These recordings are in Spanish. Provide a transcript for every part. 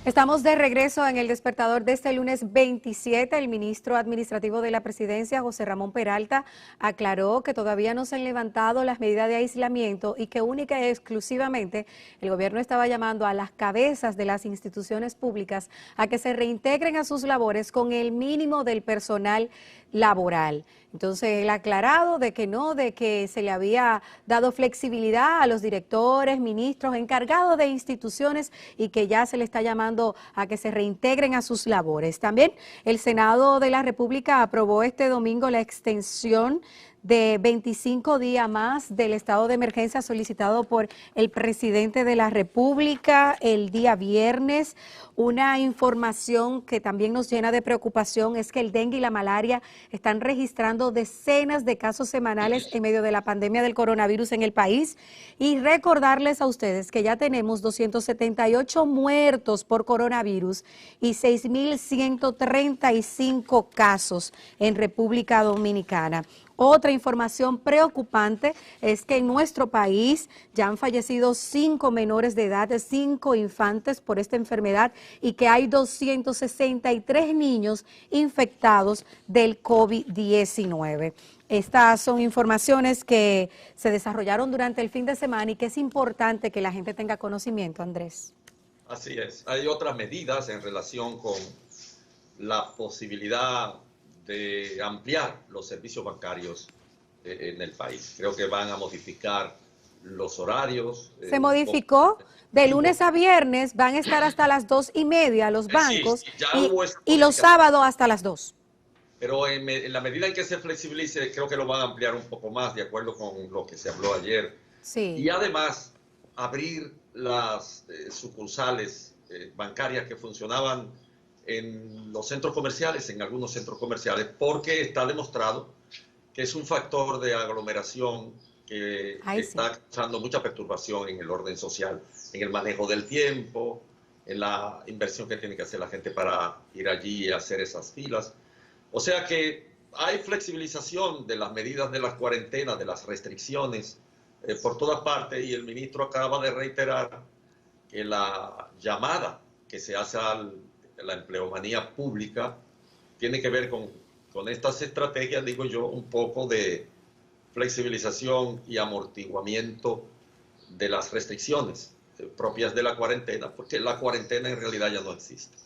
Estamos de regreso en el despertador de este lunes 27. El ministro administrativo de la presidencia, José Ramón Peralta, aclaró que todavía no se han levantado las medidas de aislamiento y que única y exclusivamente el gobierno estaba llamando a las cabezas de las instituciones públicas a que se reintegren a sus labores con el mínimo del personal laboral. Entonces, él ha aclarado de que no, de que se le había dado flexibilidad a los directores, ministros, encargados de instituciones y que ya se le está llamando a que se reintegren a sus labores. También el Senado de la República aprobó este domingo la extensión de 25 días más del estado de emergencia solicitado por el presidente de la República el día viernes. Una información que también nos llena de preocupación es que el dengue y la malaria están registrando decenas de casos semanales en medio de la pandemia del coronavirus en el país. Y recordarles a ustedes que ya tenemos 278 muertos por coronavirus y 6.135 casos en República Dominicana. Otra información preocupante es que en nuestro país ya han fallecido 5 menores de edad, 5 infantes por esta enfermedad y que hay 263 niños infectados del COVID-19. Estas son informaciones que se desarrollaron durante el fin de semana y que es importante que la gente tenga conocimiento, Andrés. Así es. Hay otras medidas en relación con la posibilidad de ampliar los servicios bancarios en el país. Creo que van a modificar los horarios. Se modificó, de lunes a viernes van a estar hasta las 2:30 los bancos sí, y los sábados hasta las 2. Pero en la medida en que se flexibilice, creo que lo van a ampliar un poco más, de acuerdo con lo que se habló ayer. Sí. Y además, abrir las sucursales bancarias que funcionaban en los centros comerciales, en algunos centros comerciales, porque está demostrado que es un factor de aglomeración que está causando mucha perturbación en el orden social, en el manejo del tiempo, en la inversión que tiene que hacer la gente para ir allí y hacer esas filas. O sea que hay flexibilización de las medidas de las cuarentenas, de las restricciones por todas partes, y el ministro acaba de reiterar que la llamada que se hace a la empleomanía pública tiene que ver con estas estrategias, digo yo, un poco de flexibilización y amortiguamiento de las restricciones propias de la cuarentena, porque la cuarentena en realidad ya no existe.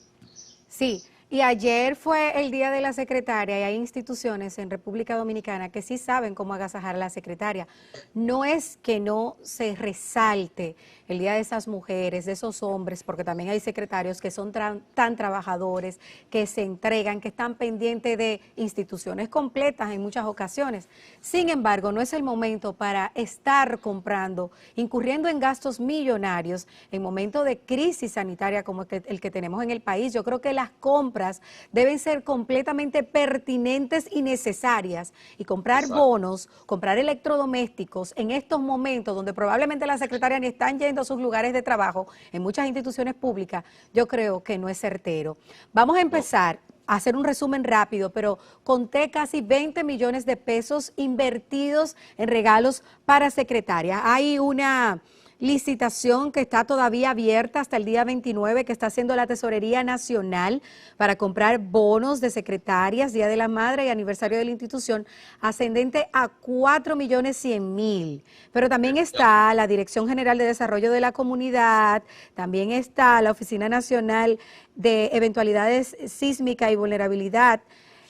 Sí, y ayer fue el Día de la Secretaria y hay instituciones en República Dominicana que sí saben cómo agasajar a la secretaria. No es que no se resalte el Día de esas mujeres, de esos hombres, porque también hay secretarios que son tan trabajadores, que se entregan, que están pendientes de instituciones completas en muchas ocasiones. Sin embargo, no es el momento para estar comprando, incurriendo en gastos millonarios en momentos de crisis sanitaria como el que tenemos en el país. Yo creo que las compras deben ser completamente pertinentes y necesarias, y comprar bonos, comprar electrodomésticos en estos momentos donde probablemente las secretarias ni están yendo a sus lugares de trabajo en muchas instituciones públicas, yo creo que no es certero. Vamos a empezar a hacer un resumen rápido, pero conté casi 20 millones de pesos invertidos en regalos para secretarias. Hay una licitación que está todavía abierta hasta el día 29, que está haciendo la Tesorería Nacional para comprar bonos de secretarias, Día de la Madre y aniversario de la institución, ascendente a 4.100.000. Pero también está la Dirección General de Desarrollo de la Comunidad, también está la Oficina Nacional de Eventualidades Sísmicas y Vulnerabilidad.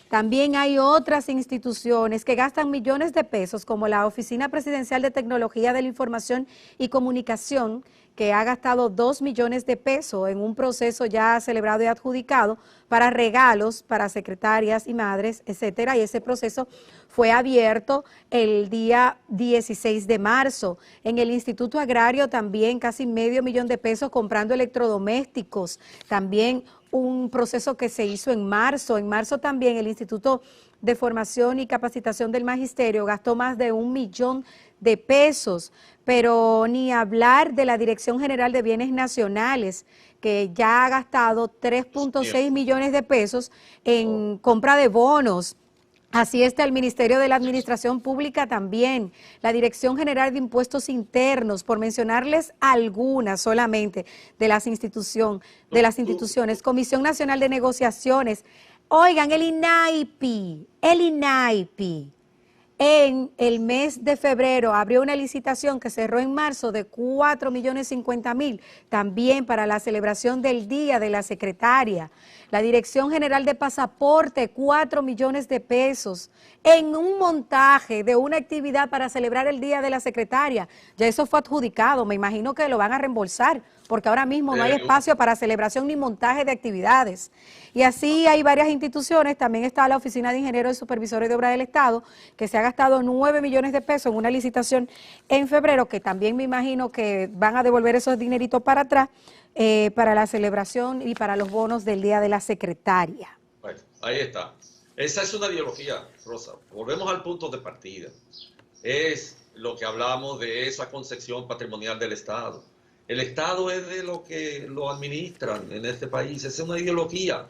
También hay otras instituciones que gastan millones de pesos, como la Oficina Presidencial de Tecnología de la Información y Comunicación, que ha gastado 2 millones de pesos en un proceso ya celebrado y adjudicado para regalos para secretarias y madres, etcétera, y ese proceso fue abierto el día 16 de marzo. En el Instituto Agrario también casi medio millón de pesos comprando electrodomésticos, también un proceso que se hizo en marzo. En marzo también el Instituto de Formación y Capacitación del Magisterio gastó más de 1 millón de pesos, pero ni hablar de la Dirección General de Bienes Nacionales, que ya ha gastado 3.6 millones de pesos en compra de bonos Así está el Ministerio de la Administración Pública también, la Dirección General de Impuestos Internos, por mencionarles algunas solamente de las instituciones, Comisión Nacional de Negociaciones. Oigan, el INAIPI, en el mes de febrero abrió una licitación que cerró en marzo de 4.050.000, también para la celebración del Día de la Secretaria. La Dirección General de Pasaporte, 4 millones de pesos en un montaje de una actividad para celebrar el Día de la Secretaria. Ya eso fue adjudicado, me imagino que lo van a reembolsar, porque ahora mismo no hay espacio para celebración ni montaje de actividades. Y así hay varias instituciones, también está la Oficina de Ingenieros y Supervisores de Obra del Estado, que se ha gastado 9 millones de pesos en una licitación en febrero, que también me imagino que van a devolver esos dineritos para atrás, para la celebración y para los bonos del Día de la Secretaria. Bueno, ahí está. Esa es una ideología, Rosa. Volvemos al punto de partida. Es lo que hablamos de esa concepción patrimonial del Estado. El Estado es de lo que lo administran en este país. Es una ideología.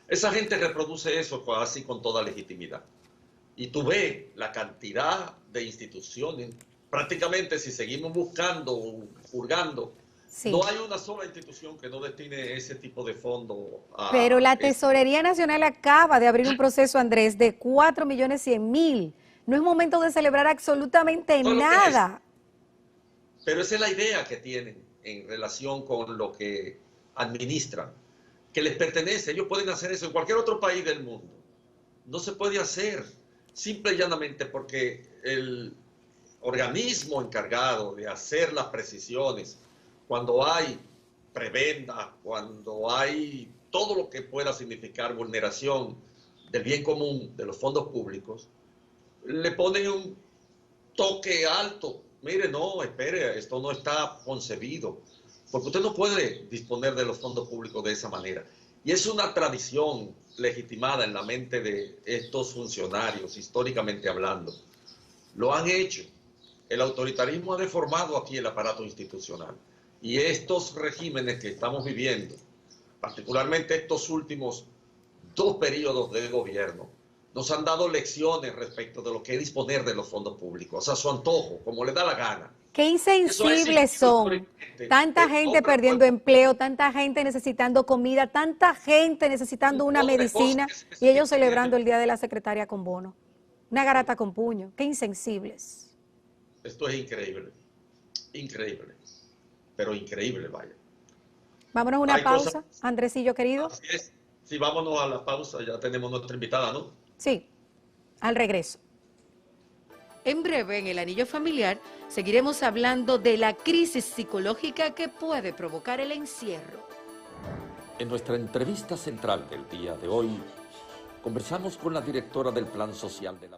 Esa gente reproduce eso casi con toda legitimidad. Y tú ves la cantidad de instituciones. Prácticamente, si seguimos buscando, hurgando, sí, no hay una sola institución que no destine ese tipo de fondos a... Pero la Tesorería Nacional acaba de abrir un proceso, Andrés, de 4.100.000. No es momento de celebrar absolutamente nada. Pero esa es la idea que tienen en relación con lo que administran, que les pertenece. Ellos pueden hacer eso en cualquier otro país del mundo. No se puede hacer, simple y llanamente porque el organismo encargado de hacer las precisiones, cuando hay prebenda, cuando hay todo lo que pueda significar vulneración del bien común de los fondos públicos, le ponen un toque alto. Mire, no, espere, esto no está concebido, porque usted no puede disponer de los fondos públicos de esa manera. Y es una tradición legitimada en la mente de estos funcionarios, históricamente hablando. Lo han hecho. El autoritarismo ha deformado aquí el aparato institucional. Y estos regímenes que estamos viviendo, particularmente estos últimos 2 periodos de gobierno, nos han dado lecciones respecto de lo que es disponer de los fondos públicos, a su antojo, como le da la gana. Qué insensibles son. Tanta gente perdiendo empleo, tanta gente necesitando comida, tanta gente necesitando una medicina y ellos celebrando el Día de la Secretaria con bono. Una garata con puño. Qué insensibles. Esto es increíble. Increíble. Pero increíble, vaya. Vámonos a una pausa, Andresillo querido. Así es. Sí, vámonos a la pausa, ya tenemos nuestra invitada, ¿no? Sí, al regreso. En breve, en el Anillo Familiar, seguiremos hablando de la crisis psicológica que puede provocar el encierro. En nuestra entrevista central del día de hoy, conversamos con la directora del Plan Social de la